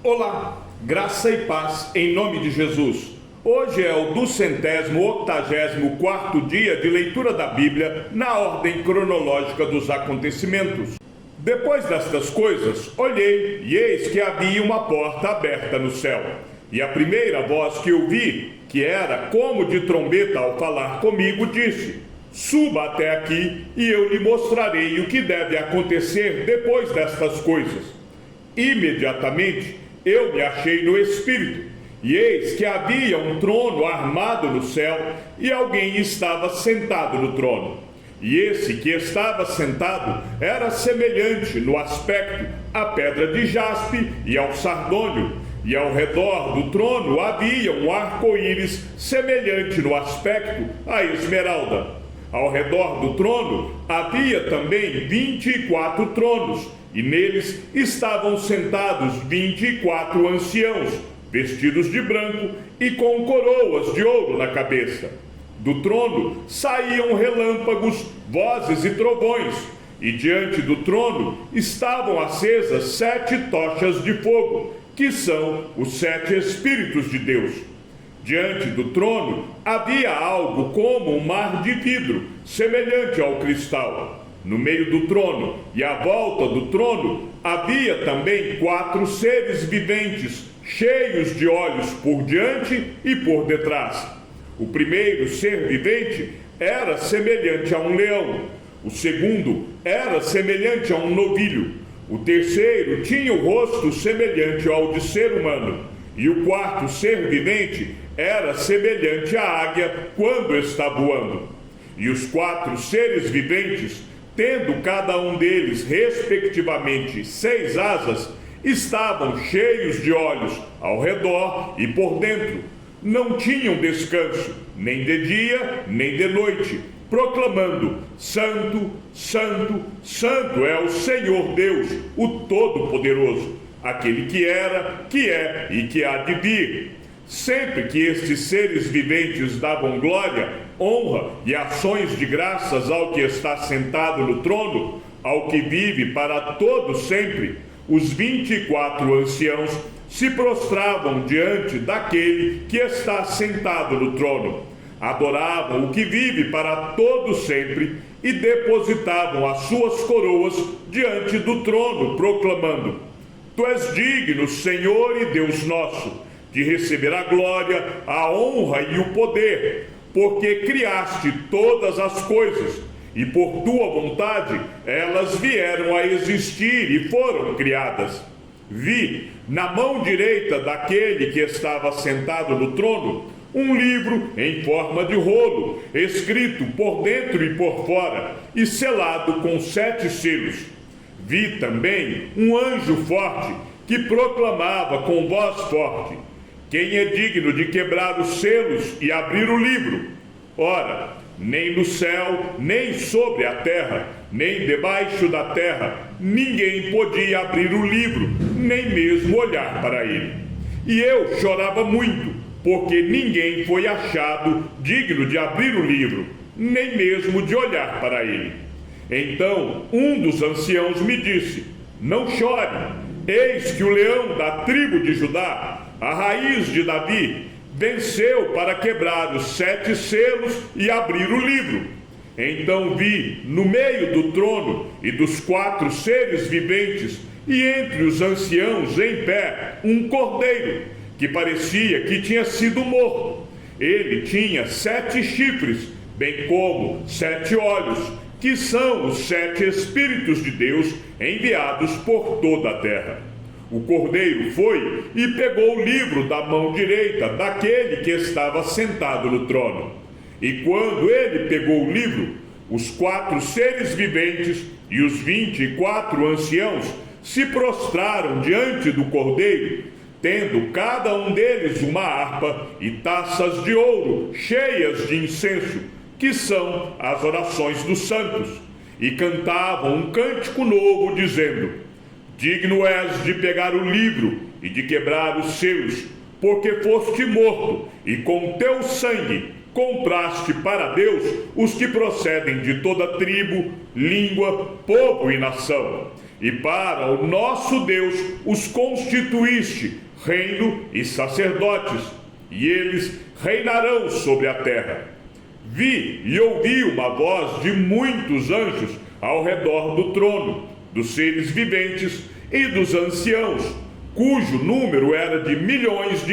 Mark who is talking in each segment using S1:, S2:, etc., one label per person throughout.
S1: Olá, graça e paz em nome de Jesus. Hoje é o 284º dia de leitura da Bíblia na ordem cronológica dos acontecimentos. Depois destas coisas, olhei e eis que havia uma porta aberta no céu. E a primeira voz que eu vi, que era como de trombeta ao falar comigo, disse: suba até aqui e eu lhe mostrarei o que deve acontecer depois destas coisas. Imediatamente eu me achei no Espírito, e eis que havia um trono armado no céu, e alguém estava sentado no trono. E esse que estava sentado era semelhante no aspecto à pedra de jaspe e ao sardônio, e ao redor do trono havia um arco-íris semelhante no aspecto à esmeralda. Ao redor do trono havia também 24 tronos, e neles estavam sentados 24 anciãos, vestidos de branco e com coroas de ouro na cabeça. Do trono saíam relâmpagos, vozes e trovões, e diante do trono estavam acesas 7 tochas de fogo, que são os 7 Espíritos de Deus. Diante do trono havia algo como um mar de vidro, semelhante ao cristal. No meio do trono e à volta do trono havia também 4 seres viventes, cheios de olhos por diante e por detrás. O primeiro ser vivente era semelhante a um leão, o segundo era semelhante a um novilho, o terceiro tinha o rosto semelhante ao de ser humano, e o quarto ser vivente era semelhante à águia quando está voando. E os 4 seres viventes, tendo cada um deles, respectivamente, 6 asas, estavam cheios de olhos ao redor e por dentro. Não tinham descanso, nem de dia, nem de noite, proclamando: Santo, Santo, Santo é o Senhor Deus, o Todo-Poderoso, aquele que era, que é e que há de vir. Sempre que estes seres viventes davam glória, honra e ações de graças ao que está sentado no trono, ao que vive para todo sempre, os 24 anciãos se prostravam diante daquele que está sentado no trono, adoravam o que vive para todo sempre e depositavam as suas coroas diante do trono, proclamando: Tu és digno, Senhor e Deus nosso, de receber a glória, a honra e o poder, porque criaste todas as coisas, e por tua vontade elas vieram a existir e foram criadas. Vi, na mão direita daquele que estava sentado no trono, um livro em forma de rolo, escrito por dentro e por fora, e selado com 7 selos. Vi também um anjo forte, que proclamava com voz forte: Quem é digno de quebrar os selos e abrir o livro? Ora, nem no céu, nem sobre a terra, nem debaixo da terra, ninguém podia abrir o livro, nem mesmo olhar para ele. E eu chorava muito, porque ninguém foi achado digno de abrir o livro, nem mesmo de olhar para ele. Então um dos anciãos me disse: Não chore, eis que o leão da tribo de Judá, a raiz de Davi, venceu para quebrar os 7 selos e abrir o livro. Então vi no meio do trono e dos 4 seres viventes e entre os anciãos em pé um cordeiro, que parecia que tinha sido morto. Ele tinha 7 chifres, bem como 7 olhos, que são os 7 Espíritos de Deus enviados por toda a terra. O cordeiro foi e pegou o livro da mão direita daquele que estava sentado no trono. E quando ele pegou o livro, os 4 seres viventes e os 24 anciãos se prostraram diante do cordeiro, tendo cada um deles uma harpa e taças de ouro cheias de incenso, que são as orações dos santos, e cantavam um cântico novo, dizendo: Digno és de pegar o livro e de quebrar os selos, porque foste morto, e com teu sangue compraste para Deus os que procedem de toda tribo, língua, povo e nação. e para o nosso Deus os constituíste reino e sacerdotes, e eles reinarão sobre a terra. Vi e ouvi uma voz de muitos anjos ao redor do trono, dos seres viventes e dos anciãos, cujo número era de milhões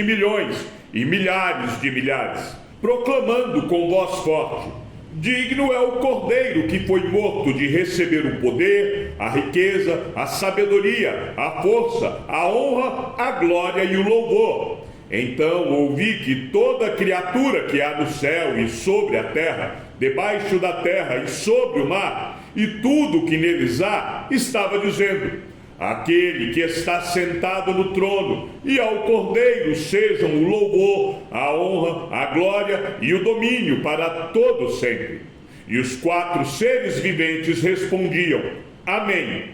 S1: e milhares de milhares, proclamando com voz forte: digno é o Cordeiro que foi morto de receber o poder, a riqueza, a sabedoria, a força, a honra, a glória e o louvor. Então ouvi que toda criatura que há no céu e sobre a terra, debaixo da terra e sobre o mar, e tudo que neles há, estava dizendo: aquele que está sentado no trono e ao Cordeiro sejam o louvor, a honra, a glória e o domínio para todo sempre. E os 4 seres viventes respondiam: amém.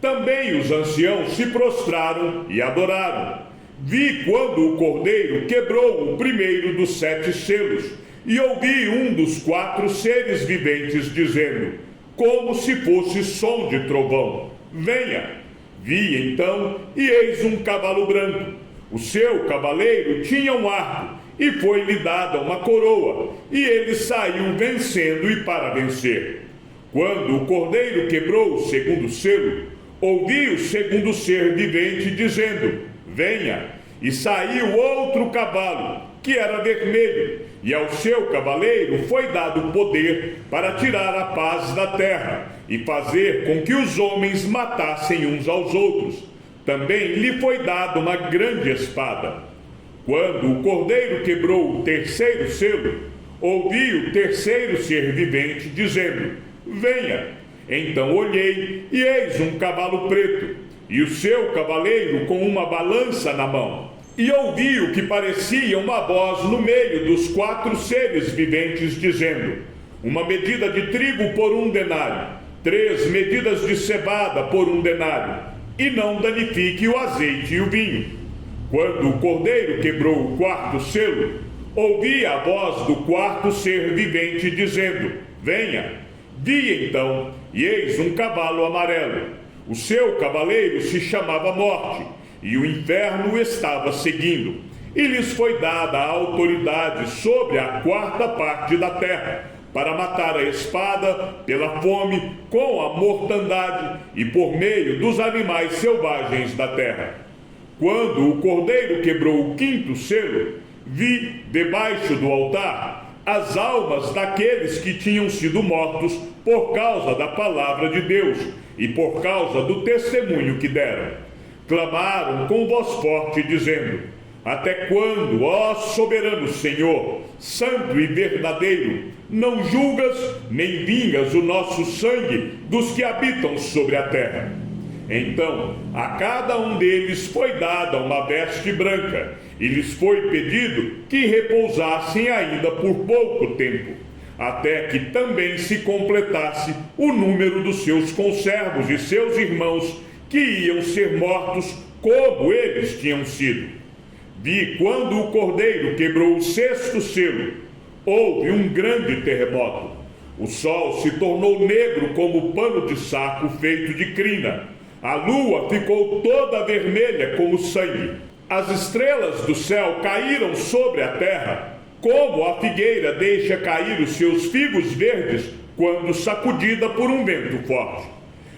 S1: Também os anciãos se prostraram e adoraram. Vi quando o Cordeiro quebrou o primeiro dos 7 selos, e ouvi um dos 4 seres viventes dizendo, como se fosse som de trovão: venha. Vi então, e eis um cavalo branco. O seu cavaleiro tinha um arco, e foi-lhe dada uma coroa, e ele saiu vencendo e para vencer. Quando o Cordeiro quebrou o segundo selo, ouvi o segundo ser vivente dizendo: venha. E saiu outro cavalo, que era vermelho, e ao seu cavaleiro foi dado poder para tirar a paz da terra e fazer com que os homens matassem uns aos outros. Também lhe foi dada uma grande espada. Quando o Cordeiro quebrou o terceiro selo, ouvi o terceiro ser vivente dizendo: venha. Então olhei, e eis um cavalo preto, e o seu cavaleiro com uma balança na mão. E ouvi o que parecia uma voz no meio dos 4 seres viventes dizendo: uma medida de trigo por 1 denário, 3 medidas de cevada por 1 denário, e não danifique o azeite e o vinho. Quando o Cordeiro quebrou o 4º selo, ouvi a voz do 4º ser vivente dizendo: venha. Vi então, e eis um cavalo amarelo. O seu cavaleiro se chamava Morte, e o inferno o estava seguindo. E lhes foi dada a autoridade sobre a 4ª parte da terra, para matar a espada, pela fome, com a mortandade e por meio dos animais selvagens da terra. Quando o Cordeiro quebrou o 5º selo, vi, debaixo do altar, as almas daqueles que tinham sido mortos por causa da palavra de Deus e por causa do testemunho que deram. Clamaram com voz forte, dizendo: até quando, ó soberano Senhor, santo e verdadeiro, não julgas nem vingas o nosso sangue dos que habitam sobre a terra? Então a cada um deles foi dada uma veste branca, e lhes foi pedido que repousassem ainda por pouco tempo, até que também se completasse o número dos seus conservos e seus irmãos, que iam ser mortos como eles tinham sido. Vi quando o Cordeiro quebrou o 6º selo, houve um grande terremoto. O sol se tornou negro como pano de saco feito de crina. A lua ficou toda vermelha como sangue. As estrelas do céu caíram sobre a terra, como a figueira deixa cair os seus figos verdes quando sacudida por um vento forte.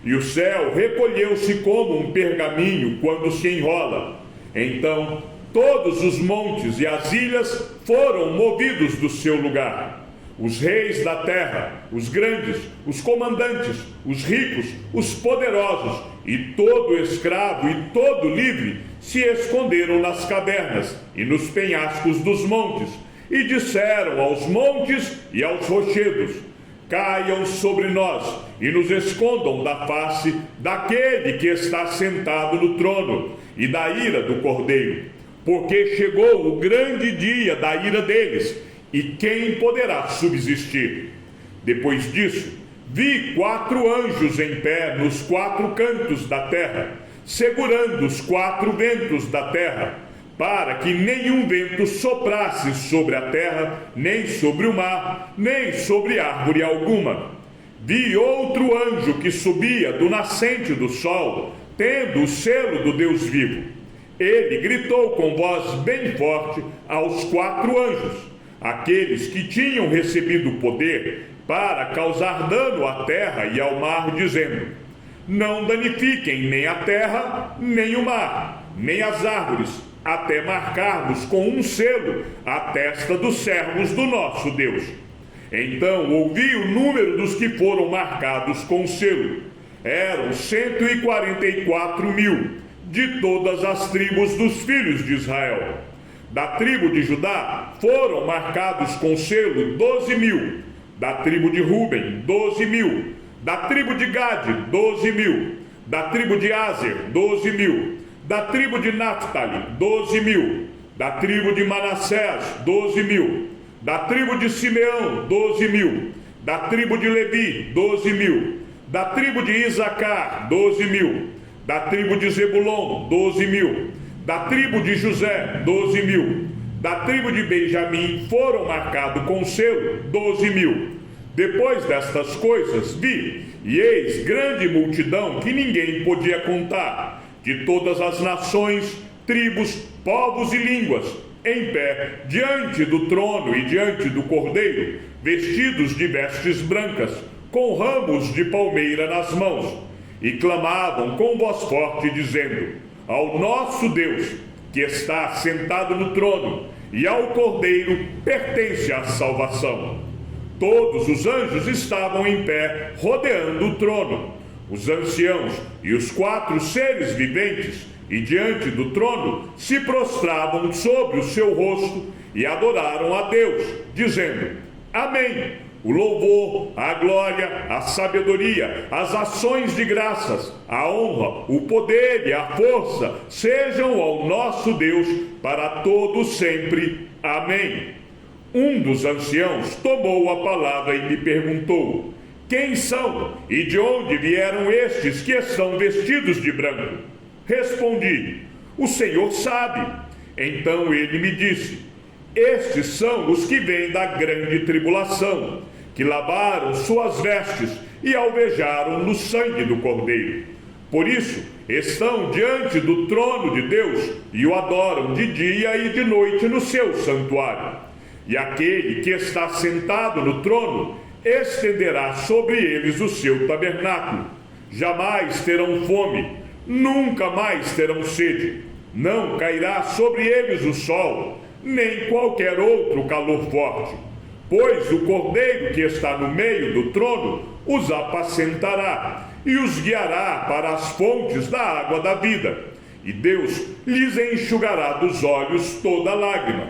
S1: E o céu recolheu-se como um pergaminho quando se enrola. Então todos os montes e as ilhas foram movidos do seu lugar. Os reis da terra, os grandes, os comandantes, os ricos, os poderosos, e todo escravo e todo livre se esconderam nas cavernas e nos penhascos dos montes, e disseram aos montes e aos rochedos: caiam sobre nós e nos escondam da face daquele que está sentado no trono e da ira do Cordeiro, porque chegou o grande dia da ira deles, e quem poderá subsistir? Depois disso, vi 4 anjos em pé nos 4 cantos da terra, segurando os 4 ventos da terra, para que nenhum vento soprasse sobre a terra, nem sobre o mar, nem sobre árvore alguma. vi outro anjo que subia do nascente do sol, tendo o selo do Deus vivo. Ele gritou com voz bem forte aos 4 anjos, aqueles que tinham recebido o poder para causar dano à terra e ao mar, dizendo: não danifiquem nem a terra, nem o mar, nem as árvores, até marcarmos com um selo a testa dos servos do nosso Deus. Então ouvi o número dos que foram marcados com o selo. Eram 144.000, de todas as tribos dos filhos de Israel. Da tribo de Judá foram marcados com selo 12.000. Da tribo de Ruben, 12.000. Da tribo de Gade, 12.000. Da tribo de Aser, 12.000. Da tribo de Naphtali, 12.000. Da tribo de Manassés, 12.000. Da tribo de Simeão, 12.000. Da tribo de Levi, 12.000. Da tribo de Isacar, 12.000. Da tribo de Zebulon, 12.000. Da tribo de José, 12.000. Da tribo de Benjamim foram marcados com selo 12.000. Depois destas coisas vi, e eis grande multidão que ninguém podia contar, de todas as nações, tribos, povos e línguas, em pé, diante do trono e diante do Cordeiro, vestidos de vestes brancas, com ramos de palmeira nas mãos, e clamavam com voz forte, dizendo: ao nosso Deus, que está sentado no trono, e ao Cordeiro pertence a salvação. Todos os anjos estavam em pé, rodeando o trono, os anciãos e os 4 seres viventes, e diante do trono se prostravam sobre o seu rosto e adoraram a Deus, dizendo: amém. O louvor, a glória, a sabedoria, as ações de graças, a honra, o poder e a força sejam ao nosso Deus para todo sempre. Amém. Um dos anciãos tomou a palavra e me perguntou: quem são e de onde vieram estes que estão vestidos de branco? Respondi: o Senhor sabe. Então ele me disse: estes são os que vêm da grande tribulação, que lavaram suas vestes e alvejaram no sangue do Cordeiro. Por isso, estão diante do trono de Deus e o adoram de dia e de noite no seu santuário. E aquele que está sentado no trono estenderá sobre eles o seu tabernáculo. Jamais terão fome, nunca mais terão sede. Não cairá sobre eles o sol, nem qualquer outro calor forte. Pois o Cordeiro que está no meio do trono os apacentará e os guiará para as fontes da água da vida, e Deus lhes enxugará dos olhos toda lágrima.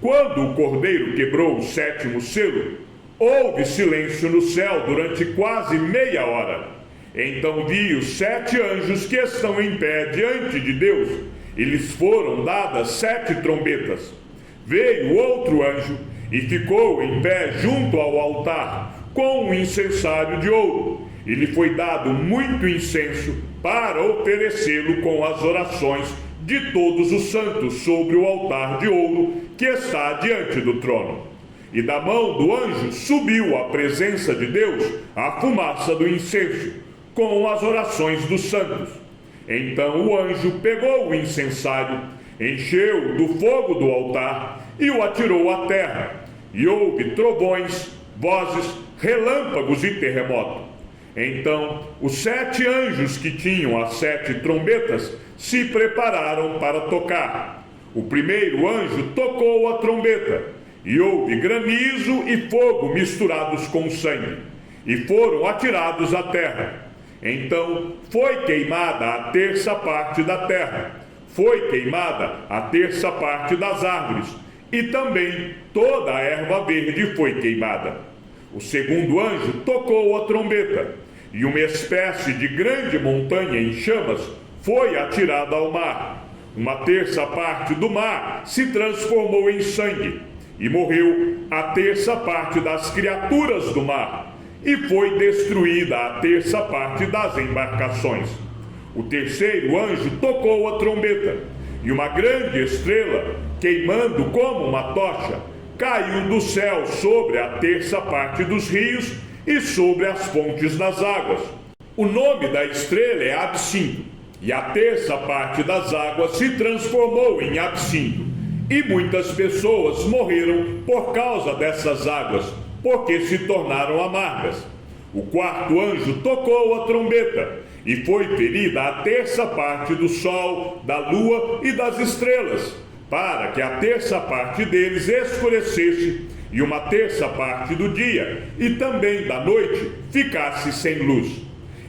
S1: Quando o Cordeiro quebrou o 7º selo, houve silêncio no céu durante quase meia hora. Então vi os 7 anjos que estão em pé diante de Deus, e lhes foram dadas 7 trombetas. Veio outro anjo e ficou em pé junto ao altar, com um incensário de ouro, e lhe foi dado muito incenso para oferecê-lo com as orações de todos os santos sobre o altar de ouro que está diante do trono. E da mão do anjo subiu à presença de Deus a fumaça do incenso, com as orações dos santos. Então o anjo pegou o incensário, encheu do fogo do altar e o atirou à terra. E houve trovões, vozes, relâmpagos e terremoto. Então os 7 anjos que tinham as 7 trombetas se prepararam para tocar. O primeiro anjo tocou a trombeta, e houve granizo e fogo misturados com sangue, e foram atirados à terra. Então foi queimada a 1/3 parte da terra, foi queimada a 1/3 parte das árvores, e também toda a erva verde foi queimada. O segundo anjo tocou a trombeta, e uma espécie de grande montanha em chamas foi atirada ao mar. 1/3 parte do mar se transformou em sangue, e morreu a 1/3 parte das criaturas do mar, e foi destruída a 1/3 parte das embarcações. O terceiro anjo tocou a trombeta, e uma grande estrela, queimando como uma tocha, caiu do céu sobre a 1/3 parte dos rios e sobre as fontes das águas. O nome da estrela é Absinto, e a terça parte das águas se transformou em absinto, e muitas pessoas morreram por causa dessas águas, porque se tornaram amargas. O quarto anjo tocou a trombeta, e foi ferida a terça parte do sol, da lua e das estrelas, para que a terça parte deles escurecesse, e uma terça parte do dia, e também da noite, ficasse sem luz.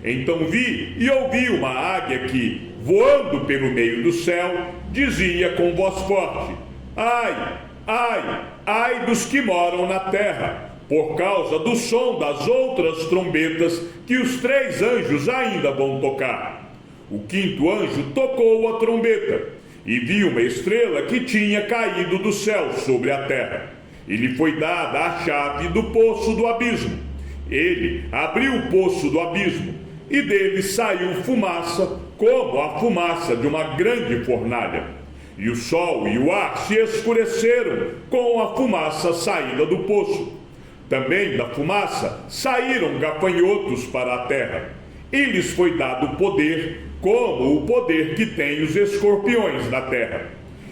S1: Então vi e ouvi uma águia que, voando pelo meio do céu, dizia com voz forte: ai, ai, ai dos que moram na terra, por causa do som das outras trombetas que os 3 anjos ainda vão tocar. O quinto anjo tocou a trombeta, e vi uma estrela que tinha caído do céu sobre a terra. E lhe foi dada a chave do poço do abismo. Ele abriu o poço do abismo, e dele saiu fumaça, como a fumaça de uma grande fornalha. E o sol e o ar se escureceram com a fumaça saída do poço. Também da fumaça saíram gafanhotos para a terra, e lhes foi dado poder, como o poder que tem os escorpiões da terra.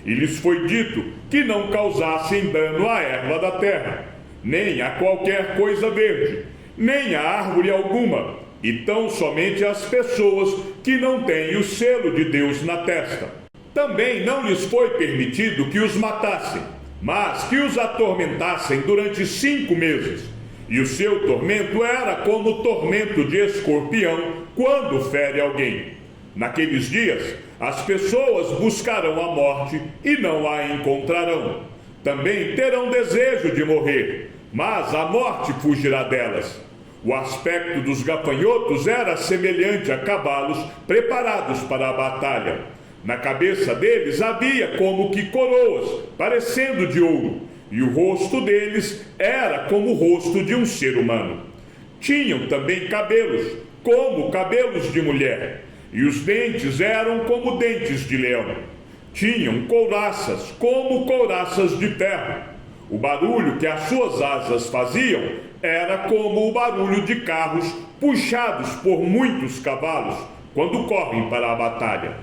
S1: E lhes foi dito que não causassem dano à erva da terra, nem a qualquer coisa verde, nem a árvore alguma, e tão somente as pessoas que não têm o selo de Deus na testa. Também não lhes foi permitido que os matassem, mas que os atormentassem durante 5 meses. E o seu tormento era como o tormento de escorpião quando fere alguém. Naqueles dias, as pessoas buscarão a morte e não a encontrarão. Também terão desejo de morrer, mas a morte fugirá delas. O aspecto dos gafanhotos era semelhante a cavalos preparados para a batalha. Na cabeça deles havia como que coroas, parecendo de ouro, e o rosto deles era como o rosto de um ser humano. Tinham também cabelos, como cabelos de mulher, e os dentes eram como dentes de leão. Tinham couraças, como couraças de ferro. O barulho que as suas asas faziam era como o barulho de carros puxados por muitos cavalos, quando correm para a batalha.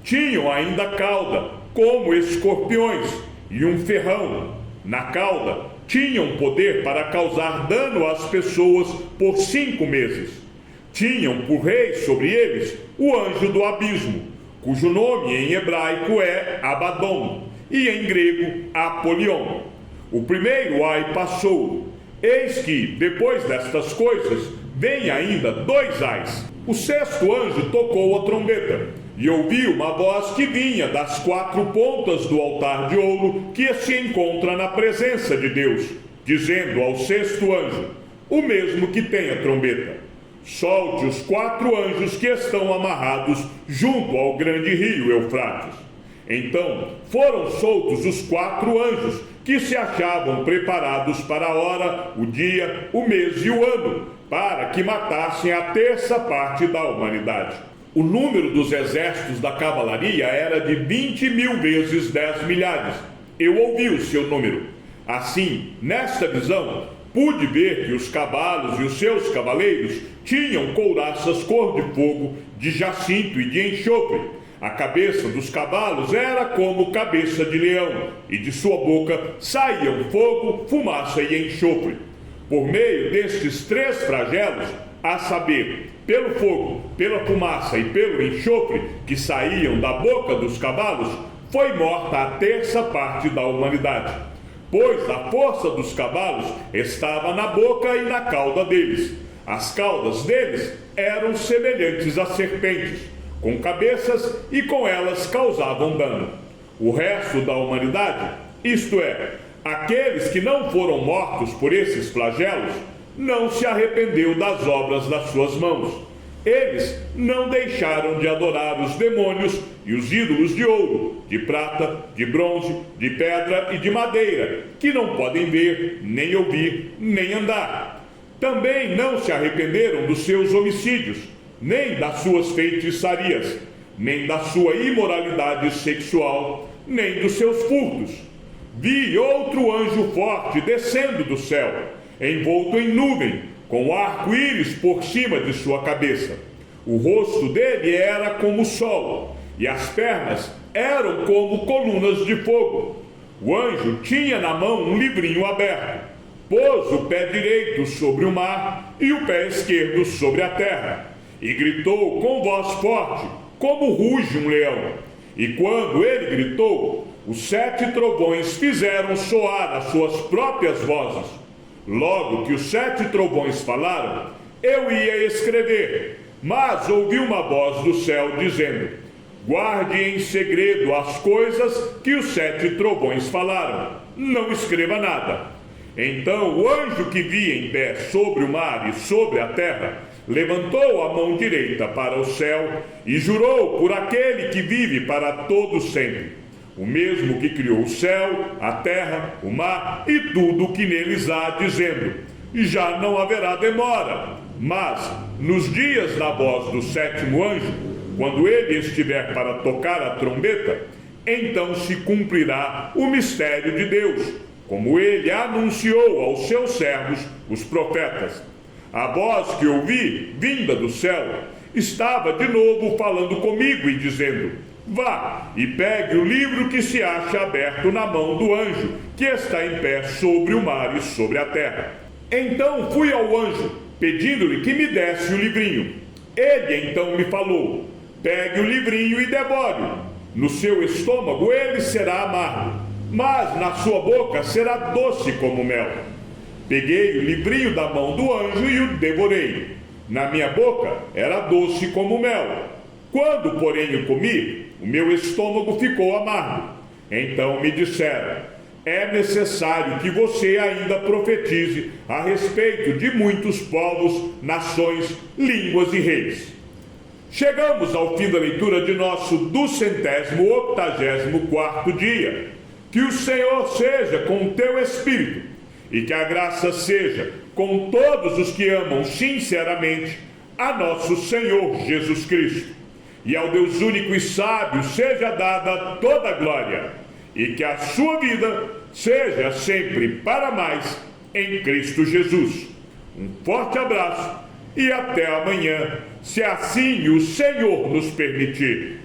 S1: Tinham ainda cauda, como escorpiões, e um ferrão. Na cauda, tinham poder para causar dano às pessoas por 5 meses. Tinham por rei sobre eles o anjo do abismo, cujo nome em hebraico é Abaddon, e em grego Apolion. O primeiro ai passou. Eis que, depois destas coisas, vem ainda 2 ais. O sexto anjo tocou a trombeta, e ouvi uma voz que vinha das 4 pontas do altar de ouro que se encontra na presença de Deus, dizendo ao sexto anjo, o mesmo que tem a trombeta: solte os 4 anjos que estão amarrados junto ao grande rio Eufrates. Então foram soltos os 4 anjos que se achavam preparados para a hora, o dia, o mês e o ano, para que matassem a terça parte da humanidade. O número dos exércitos da cavalaria era de 20.000 vezes 10 milhares. Eu ouvi o seu número. Assim, nesta visão, pude ver que os cavalos e os seus cavaleiros tinham couraças cor de fogo, de jacinto e de enxofre. A cabeça dos cavalos era como cabeça de leão, e de sua boca saíam fogo, fumaça e enxofre. Por meio destes 3 flagelos, a saber, pelo fogo, pela fumaça e pelo enxofre que saíam da boca dos cavalos, foi morta a terça parte da humanidade. Pois a força dos cavalos estava na boca e na cauda deles. As caudas deles eram semelhantes a serpentes, com cabeças, e com elas causavam dano. O resto da humanidade, isto é, aqueles que não foram mortos por esses flagelos, não se arrependeu das obras das suas mãos. Eles não deixaram de adorar os demônios e os ídolos de ouro, de prata, de bronze, de pedra e de madeira, que não podem ver, nem ouvir, nem andar. Também não se arrependeram dos seus homicídios, nem das suas feitiçarias, nem da sua imoralidade sexual, nem dos seus furtos. Vi outro anjo forte descendo do céu, envolto em nuvem, com o arco-íris por cima de sua cabeça. O rosto dele era como o sol, e as pernas eram como colunas de fogo. O anjo tinha na mão um livrinho aberto. Pôs o pé direito sobre o mar e o pé esquerdo sobre a terra, e gritou com voz forte, como ruge um leão. E quando ele gritou, os 7 trovões fizeram soar as suas próprias vozes. Logo que os 7 trovões falaram, eu ia escrever, mas ouvi uma voz do céu dizendo: guarde em segredo as coisas que os 7 trovões falaram, não escreva nada. Então o anjo que via em pé sobre o mar e sobre a terra levantou a mão direita para o céu e jurou por aquele que vive para todo sempre, o mesmo que criou o céu, a terra, o mar e tudo o que neles há, dizendo: já não haverá demora, mas nos dias da voz do 7º anjo, quando ele estiver para tocar a trombeta, então se cumprirá o mistério de Deus, como ele anunciou aos seus servos, os profetas. A voz que ouvi, vinda do céu, estava de novo falando comigo e dizendo: vá e pegue o livro que se acha aberto na mão do anjo, que está em pé sobre o mar e sobre a terra. Então fui ao anjo, pedindo-lhe que me desse o livrinho. Ele então me falou: pegue o livrinho e devore-o. No seu estômago ele será amargo, mas na sua boca será doce como mel. Peguei o livrinho da mão do anjo e o devorei. Na minha boca era doce como mel. Quando, porém, o comi, o meu estômago ficou amargo. Então me disseram: é necessário que você ainda profetize a respeito de muitos povos, nações, línguas e reis. Chegamos ao fim da leitura de nosso 284º dia. Que o Senhor seja com o teu espírito, e que a graça seja com todos os que amam sinceramente a nosso Senhor Jesus Cristo. E ao Deus único e sábio seja dada toda a glória, e que a sua vida seja sempre para mais em Cristo Jesus. Um forte abraço e até amanhã, se assim o Senhor nos permitir.